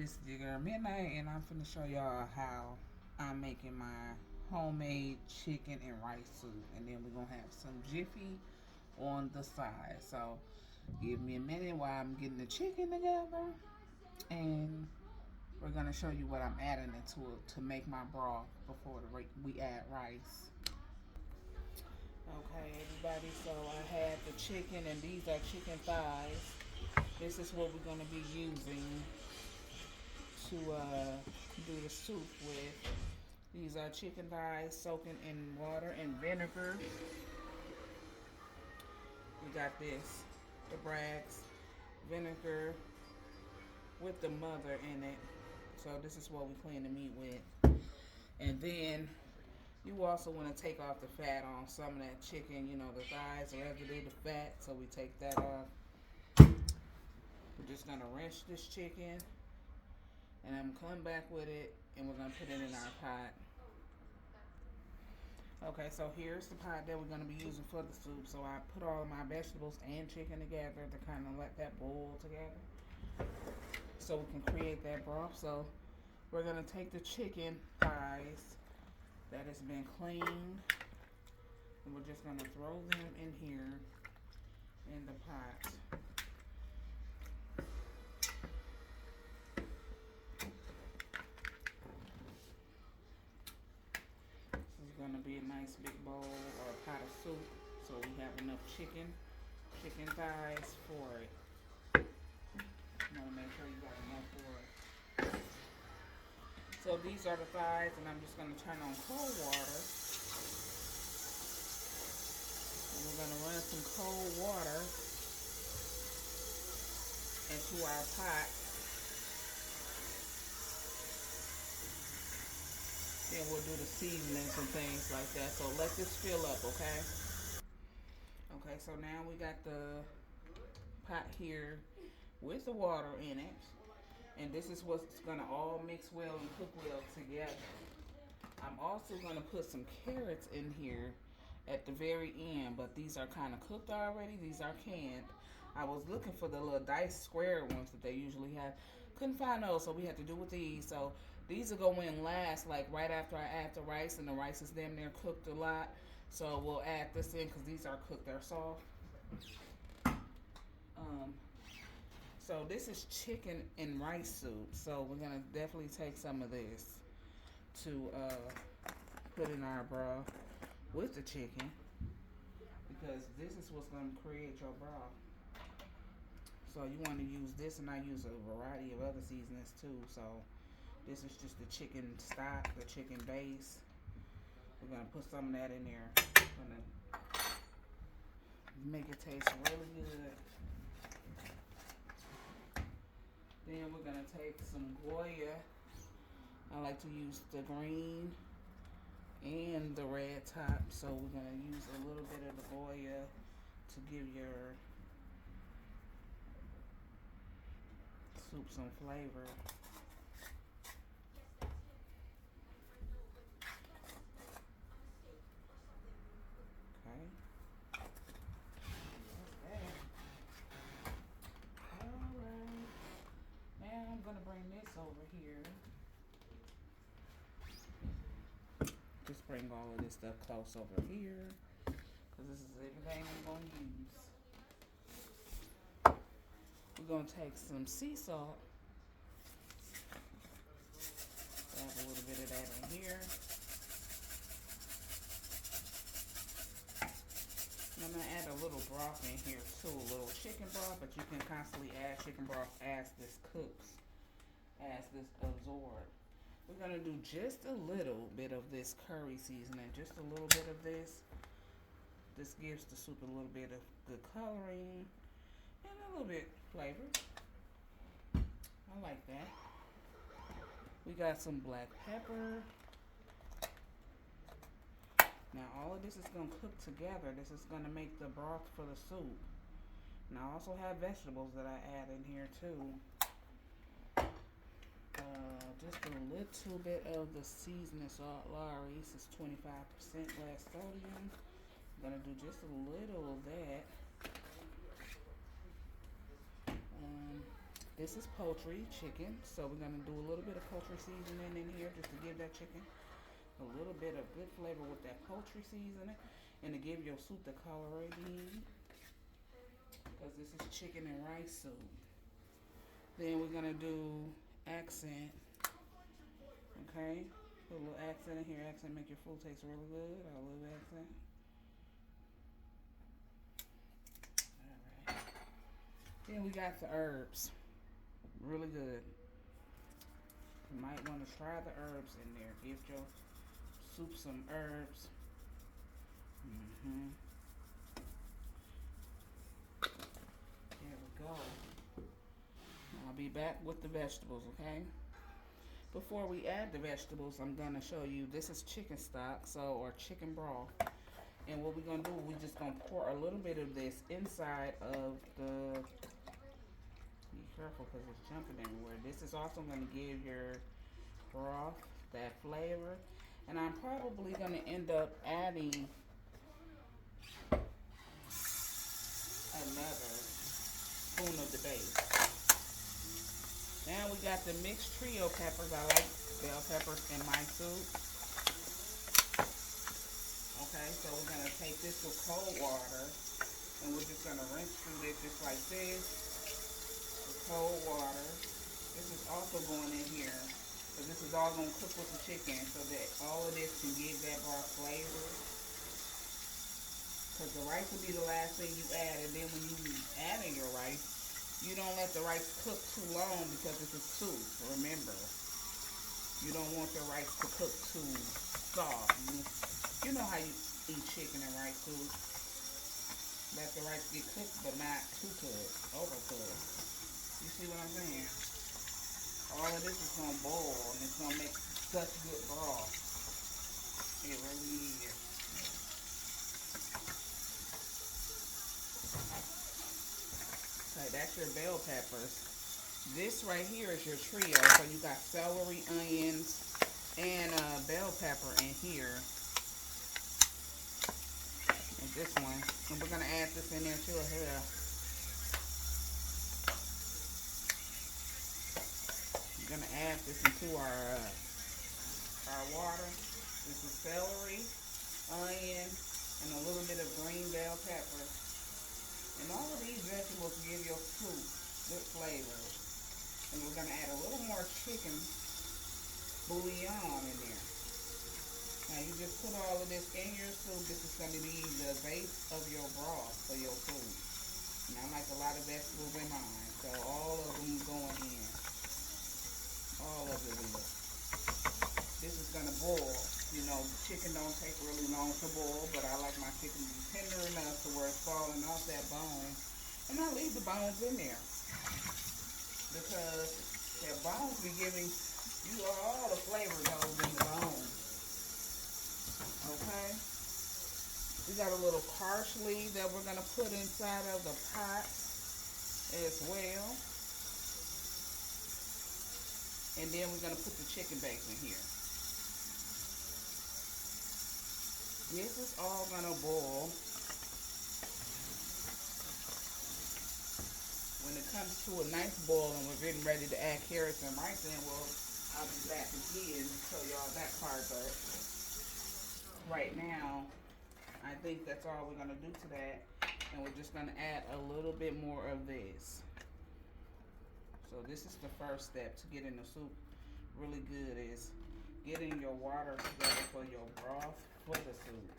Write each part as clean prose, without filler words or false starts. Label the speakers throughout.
Speaker 1: It's your girl Midnight, and I'm finna show y'all how I'm making my homemade chicken and rice soup. And then we're gonna have some Jiffy on the side. So give me a minute while I'm getting the chicken together, and we're gonna show you what I'm adding into it to make my broth before we add rice. Okay, everybody, so I had the chicken, and these are chicken thighs. This is what we're gonna be using to do the soup with. These are chicken thighs soaking in water and vinegar. We got this, the Bragg's vinegar with the mother in it. So this is what we clean the meat with. And then you also want to take off the fat on some of that chicken, the thighs, the residue, the fat. So we take that off. We're just gonna rinse this chicken, and I'm gonna come back with it, and we're gonna put it in our pot. Okay, so here's the pot that we're gonna be using for the soup. So I put all of my vegetables and chicken together to kind of let that boil together, so we can create that broth. So we're gonna take the chicken thighs that has been cleaned, and we're just gonna throw them in here in the pot. This is gonna be a nice big bowl or a pot of soup, so we have enough chicken thighs for it. You wanna make sure you got enough for it. So these are the thighs, and I'm just gonna turn on cold water. And we're gonna run some cold water into our pot. Then we'll do the seasonings and things like that. So let this fill up, okay? Okay, so now we got the pot here with the water in it. And this is what's gonna all mix well and cook well together. I'm also gonna put some carrots in here at the very end, but these are kind of cooked already. These are canned. I was looking for the little diced square ones that they usually have. Couldn't find those, so we had to do with these. So these will go in last, like right after I add the rice, and the rice is damn near cooked a lot. So we'll add this in because these are cooked, they're soft. So this is chicken and rice soup. So we're gonna definitely take some of this to put in our broth with the chicken, because this is what's gonna create your broth. So you want to use this, and I use a variety of other seasonings too. So this is just the chicken stock, the chicken base. We're gonna put some of that in there. Gonna make it taste really good. Then we're gonna take some Goya. I like to use the green and the red top. So we're gonna use a little bit of the Goya to give your soup some flavor. Okay. Alright. Now I'm gonna bring this over here. Just bring all of this stuff close over here, because this is everything I'm gonna use. We're gonna take some sea salt. Add a little bit of that in here. And I'm gonna add a little broth in here too, a little chicken broth, but you can constantly add chicken broth as this cooks, as this absorbs. We're gonna do just a little bit of this curry seasoning, just a little bit of this. This gives the soup a little bit of good coloring and a little bit flavor. I like that. We got some black pepper. Now all of this is gonna cook together. This is gonna make the broth for the soup. And I also have vegetables that I add in here too. Just a little bit of the seasoning salt. Lawry's is 25% less sodium. I'm gonna do just a little of that. This is poultry chicken, so we're gonna do a little bit of poultry seasoning in here just to give that chicken a little bit of good flavor with that poultry seasoning, and to give your soup the color it needs. Because this is chicken and rice soup. Then we're gonna do accent. Okay, put a little accent in here. Accent make your food taste really good. I love accent. All right. Then we got the herbs. Really good. You might want to try the herbs in there. Give your soup some herbs. There we go. I'll be back with the vegetables, okay? Before we add the vegetables, I'm gonna show you, this is chicken stock, or chicken broth. And what we're gonna do, we're just gonna pour a little bit of this inside of the, be careful because it's jumping everywhere. This is also gonna give your broth that flavor. And I'm probably gonna end up adding another spoon of the base. Now we got the mixed trio peppers. I like bell peppers in my soup. Okay, so we're gonna take this with cold water and we're just gonna rinse through this just like this with cold water. This is also going in here because this is all gonna cook with the chicken so that all of this can give that broth flavor. Because the rice will be the last thing you add, and then when you add in your rice, you don't let the rice cook too long because this is soup. Remember, you don't want your rice to cook too soft. You know how you eat chicken and rice soup. Let the rice get cooked, but not too cooked, overcooked. You see what I'm saying? All of this is gonna boil, and it's gonna make such good broth. It really is. Okay, that's your bell peppers. This right here is your trio. So you got celery, onions, and bell pepper in here. And this one. And we're going to add this in there too. Here. We're going to add this into our water. This is celery, onion, and a little bit of green bell pepper. And all of these vegetables give your soup good flavor. And we're going to add a little more chicken bouillon in there. Now you just put all of this in your soup. This is going to be the base of your broth for your soup. And I like a lot of vegetables in mine. So all of them going in. All of it will. This is going to boil. You know, chicken don't take really long to boil, but I like my chicken to be tender enough to where it's falling off that bone. And I leave the bones in there because the bones be giving you all the flavor goes in the bones. Okay? We got a little parsley that we're going to put inside of the pot as well. And then we're going to put the chicken bacon in here. This is all gonna boil. When it comes to a nice boil and we're getting ready to add carrots and rice in, I'll be back again to show y'all that part. But right now, I think that's all we're gonna do to that, and we're just gonna add a little bit more of this. So this is the first step to getting the soup really good, is getting your water together for your broth for the soup.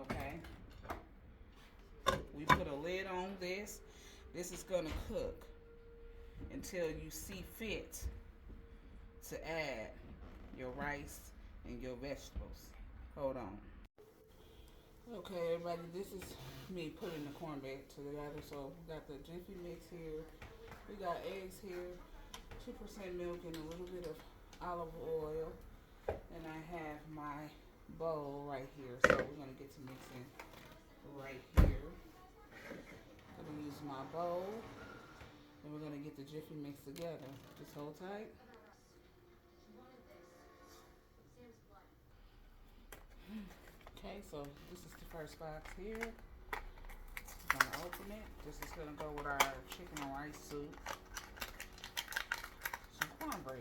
Speaker 1: Okay? We put a lid on this. This is gonna cook until you see fit to add your rice and your vegetables. Hold on. Okay, everybody, this is me putting the cornbread together. So we got the Jiffy mix here. We got eggs here, 2% milk, and a little bit of olive oil. And I have my bowl right here. So we're gonna get to mixing right here. I'm gonna use my bowl, and we're gonna get the Jiffy mix together. Just hold tight. Okay, so this is the first box here. I'm gonna open it. This is gonna go with our chicken and rice soup. cornbread.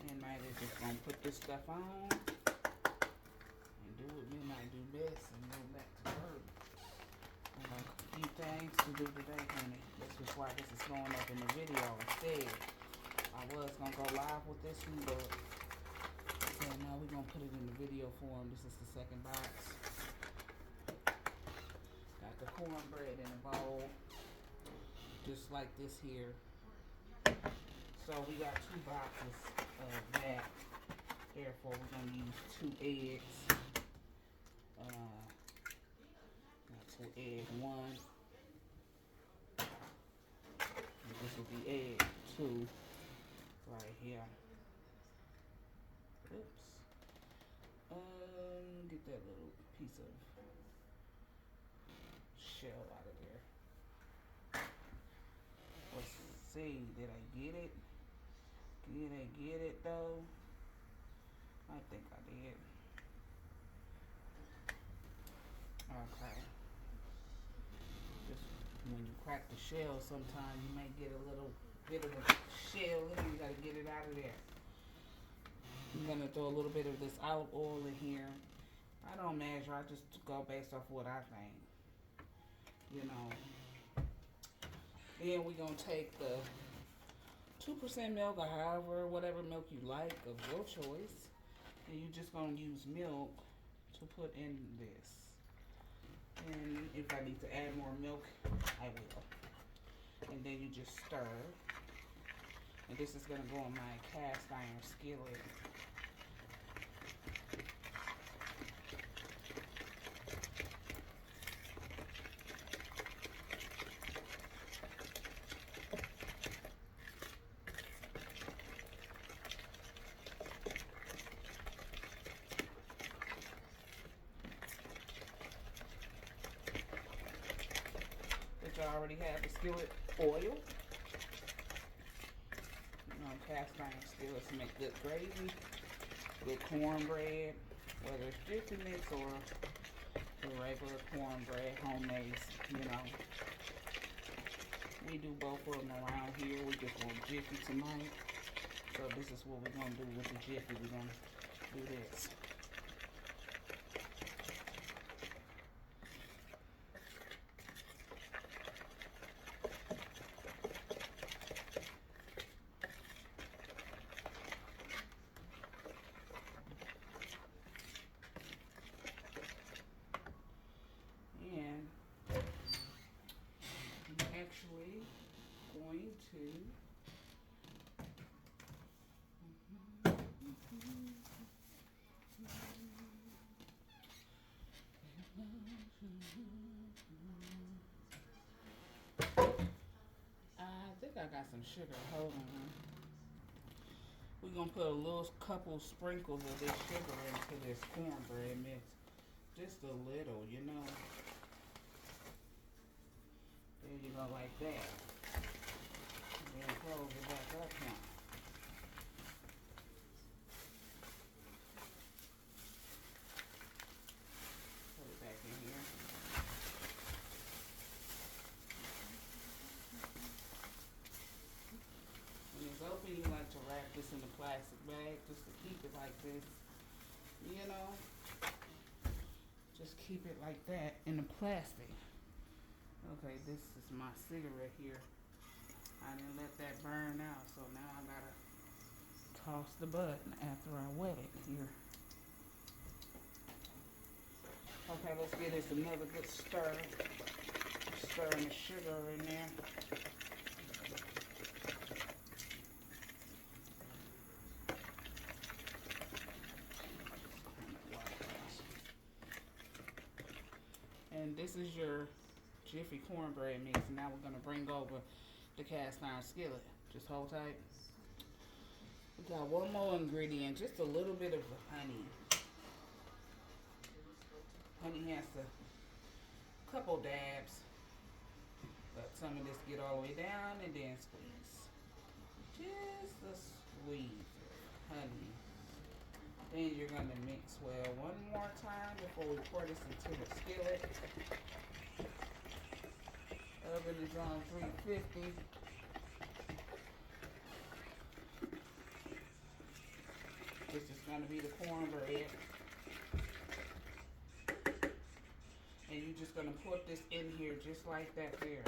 Speaker 1: And now they're just gonna put this stuff on and do what you might do best and go back to work. I got a few things to do today, honey. This is why this is going up in the video instead. I was gonna go live with this one, but so now we're gonna put it in the video form. This is the second box. Got the cornbread in a bowl, just like this here. So we got 2 boxes of that. Therefore, we're gonna use 2 eggs. Got 2 egg 1. And this will be egg 2 right here. Oops. Get that little piece of shell out of there. Let's see, did I get it? Did I get it though? I think I did. Okay. Just when you crack the shell, sometimes you may get a little bit of a shell in it. You gotta get it out of there. I'm gonna throw a little bit of this olive oil in here. I don't measure, I just go based off what I think. You know. Then we're gonna take the 2% milk or however, whatever milk you like of your choice. And you're just gonna use milk to put in this. And if I need to add more milk, I will. And then you just stir. And this is gonna go in my cast iron skillet. I already have the skillet oil. You know, cast iron skillets make good gravy, good cornbread, whether it's Jiffy mix or the regular cornbread, homemade, you know. We do both of them around here. We just want Jiffy tonight. So this is what we're gonna do with the Jiffy. We're gonna do this. Actually going to I think I got some sugar. Hold on. We're gonna put a little couple sprinkles of this sugar into this cornbread mix. Just a little, you know. There you go, like that. And then close it back up now. Put it back in here. When it's open, you like to wrap this in a plastic bag just to keep it like this. You know? Just keep it like that in the plastic. Okay, this is my cigarette here. I didn't let that burn out, so now I gotta toss the button after I wet it here. Okay, let's give this another good stir. Stirring the sugar in there. And this is your Jiffy cornbread mix. Now we're gonna bring over the cast iron skillet. Just hold tight. We got one more ingredient, just a little bit of honey. Honey has a couple dabs. Let some of this get all the way down and then squeeze. Just a squeeze of honey. Then you're gonna mix well one more time before we pour this into the skillet. Oven is on 350. This is going to be the cornbread. And you're just going to put this in here just like that there.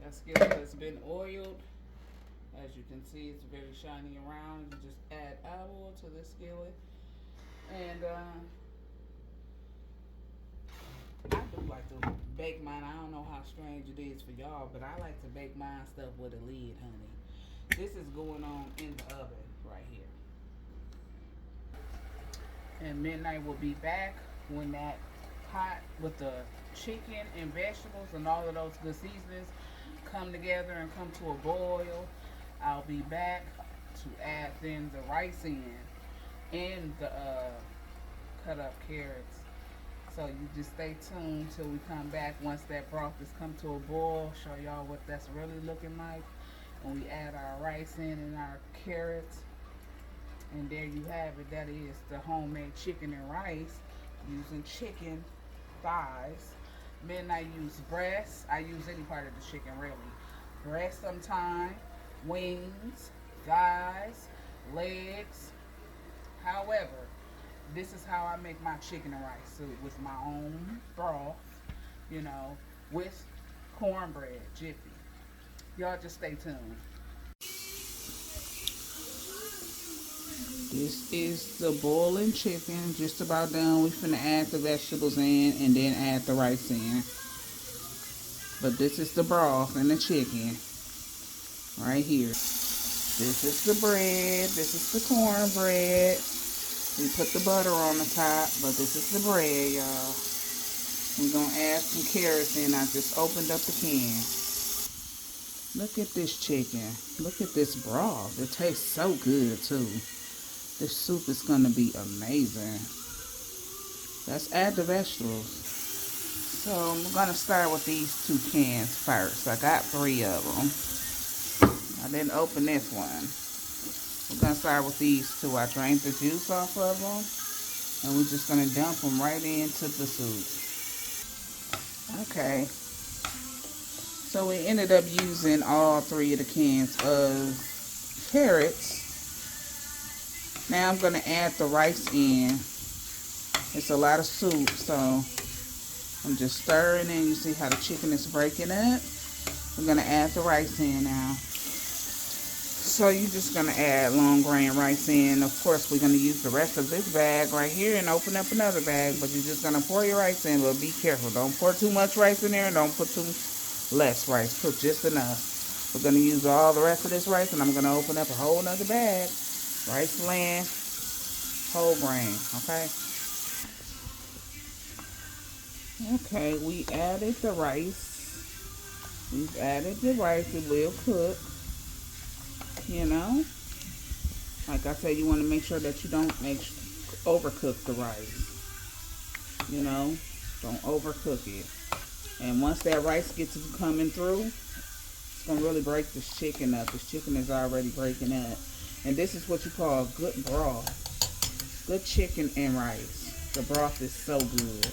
Speaker 1: That skillet has been oiled. As you can see, it's very shiny around. You just add olive oil to the skillet. And I do like to bake mine. I don't know how strange it is for y'all, but I like to bake mine stuff with a lid, honey. This is going on in the oven right here. And Midnight will be back when that pot with the chicken and vegetables and all of those good seasonings come together and come to a boil. I'll be back to add then the rice in and the cut up carrots. So you just stay tuned till we come back once that broth has come to a boil. Show y'all what that's really looking like. And we add our rice in and our carrots. And there you have it. That is the homemade chicken and rice using chicken thighs. Midnight use breast. I use any part of the chicken really. Breast sometimes, wings, thighs, legs. However, this is how I make my chicken and rice soup with my own broth, you know, with cornbread, Jiffy. Y'all just stay tuned. This is the boiling chicken, just about done. We finna add the vegetables in and then add the rice in. But this is the broth and the chicken right here. This is the bread. This is the cornbread. We put the butter on the top, but this is the bread, y'all. We're gonna add some carrots in. I just opened up the can. Look at this chicken. Look at this broth. It tastes so good too. This soup is gonna be amazing. Let's add the vegetables. So I'm gonna start with these 2 cans first. I got 3 of them. I didn't open this one. We're gonna start with these 2. I drained the juice off of them, and we're just gonna dump them right into the soup. Okay. So we ended up using all 3 of the cans of carrots. Now I'm gonna add the rice in. It's a lot of soup, so I'm just stirring in. You see how the chicken is breaking up? We're gonna add the rice in now. So you're just gonna add long grain rice in. Of course, we're gonna use the rest of this bag right here and open up another bag, but you're just gonna pour your rice in, but be careful. Don't pour too much rice in there and don't put too less rice. Put just enough. We're gonna use all the rest of this rice, and I'm gonna open up a whole nother bag. Rice land, whole grain, okay? Okay, we added the rice. We've added the rice. It will cook, you know? Like I said, you want to make sure that you don't overcook the rice. You know? Don't overcook it. And once that rice gets to coming through, it's going to really break this chicken up. This chicken is already breaking up. And this is what you call good broth. Good chicken and rice. The broth is so good.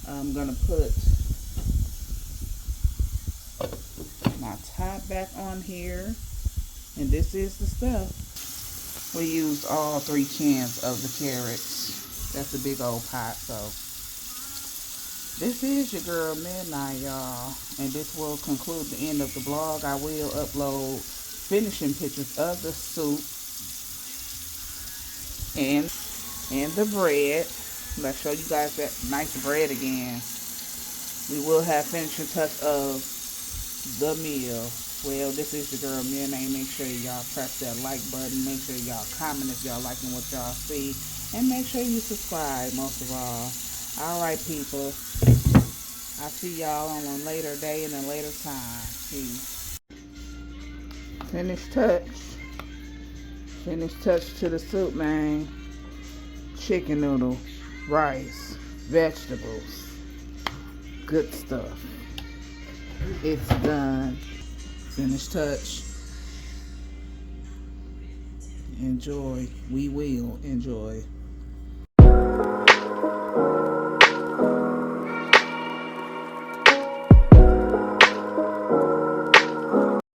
Speaker 1: I'm going to put my top back on here. And this is the stuff. We used all 3 cans of the carrots. That's a big old pot, so. This is your girl Midnight, y'all. And this will conclude the end of the vlog. I will upload finishing pictures of the soup and the bread. Let's show you guys that nice bread again. We will have finishing touch of the meal. Well, this is your girl Midnight. Make sure y'all press that like button. Make sure y'all comment if y'all liking what y'all see. And make sure you subscribe most of all. Alright, people. I'll see y'all on a later day and a later time. Peace. Finish touch. Finish touch to the soup, man. Chicken noodle, rice, vegetables. Good stuff. It's done. Finish touch. Enjoy. We will enjoy.